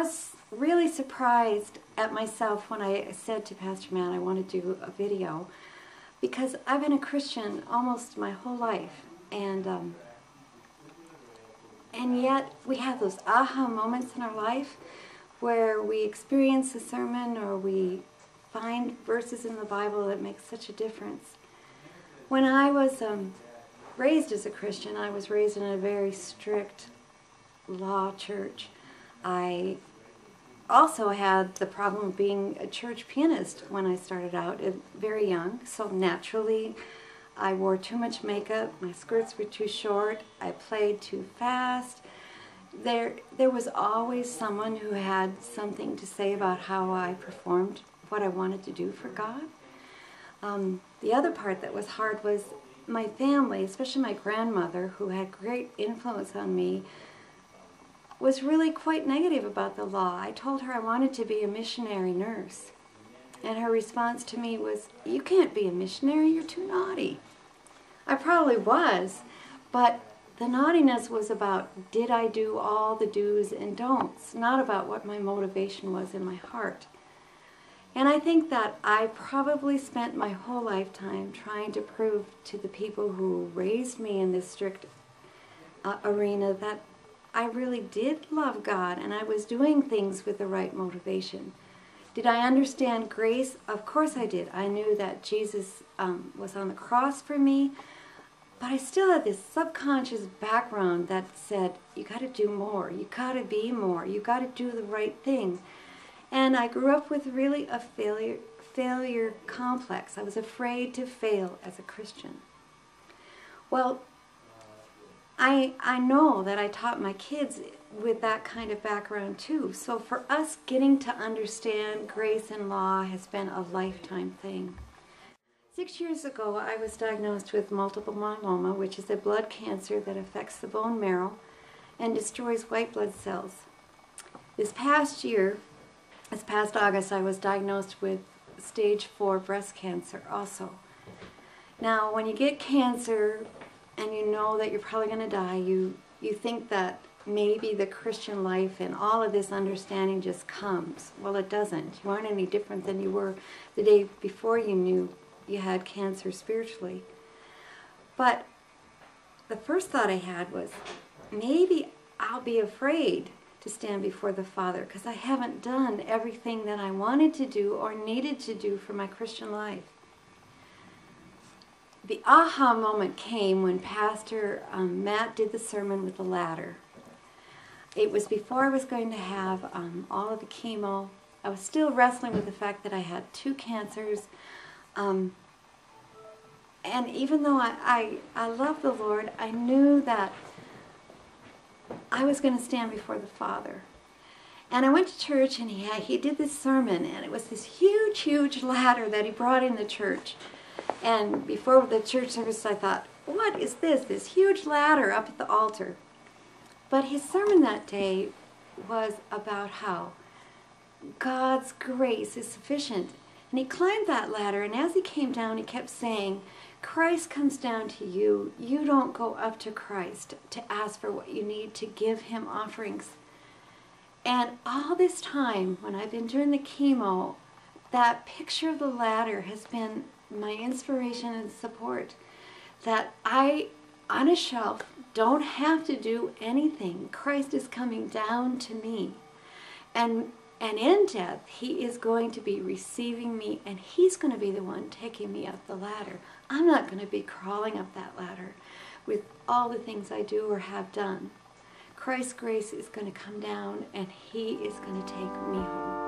was really surprised at myself when I said to Pastor Matt I want to do a video, because I've been a Christian almost my whole life, and yet we have those aha moments in our life where we experience a sermon or we find verses in the Bible that make such a difference. When I was raised as a Christian, I was raised in a very strict law church. I also had the problem of being a church pianist when I started out, very young, so naturally I wore too much makeup, my skirts were too short, I played too fast. There was always someone who had something to say about how I performed what I wanted to do for God. The other part that was hard was my family, especially my grandmother, who had great influence on me, was really quite negative about the law. I told her I wanted to be a missionary nurse, and her response to me was, "You can't be a missionary, you're too naughty." I probably was, but the naughtiness was about, did I do all the do's and don'ts, not about what my motivation was in my heart. And I think that I probably spent my whole lifetime trying to prove to the people who raised me in this strict arena that I really did love God and I was doing things with the right motivation. Did I understand grace? Of course I did. I knew that Jesus was on the cross for me, but I still had this subconscious background that said, you got to do more, you got to be more, you got to do the right thing. And I grew up with really a failure complex. I was afraid to fail as a Christian. Well, I know that I taught my kids with that kind of background too. So for us, getting to understand grace and law has been a lifetime thing. 6 years ago, I was diagnosed with multiple myeloma, which is a blood cancer that affects the bone marrow and destroys white blood cells. This past August, I was diagnosed with stage 4 breast cancer also. Now, when you get cancer and you know that you're probably going to die, you think that maybe the Christian life and all of this understanding just comes. Well, it doesn't. You aren't any different than you were the day before you knew you had cancer spiritually. But the first thought I had was, maybe I'll be afraid to stand before the Father because I haven't done everything that I wanted to do or needed to do for my Christian life. The aha moment came when Pastor Matt did the sermon with the ladder. It was before I was going to have all of the chemo. I was still wrestling with the fact that I had 2 cancers. And even though I love the Lord, I knew that I was going to stand before the Father. And I went to church and he did this sermon, and it was this huge, huge ladder that he brought in the church. And before the church service, I thought, what is this huge ladder up at the altar? But his sermon that day was about how God's grace is sufficient. And he climbed that ladder, and as he came down, he kept saying, Christ comes down to you. You don't go up to Christ to ask for what you need, to give him offerings. And all this time, when I've been doing the chemo, that picture of the ladder has been my inspiration and support. That I, on a shelf, don't have to do anything. Christ is coming down to me. And in death, he is going to be receiving me, and he's going to be the one taking me up the ladder. I'm not going to be crawling up that ladder with all the things I do or have done. Christ's grace is going to come down, and he is going to take me home.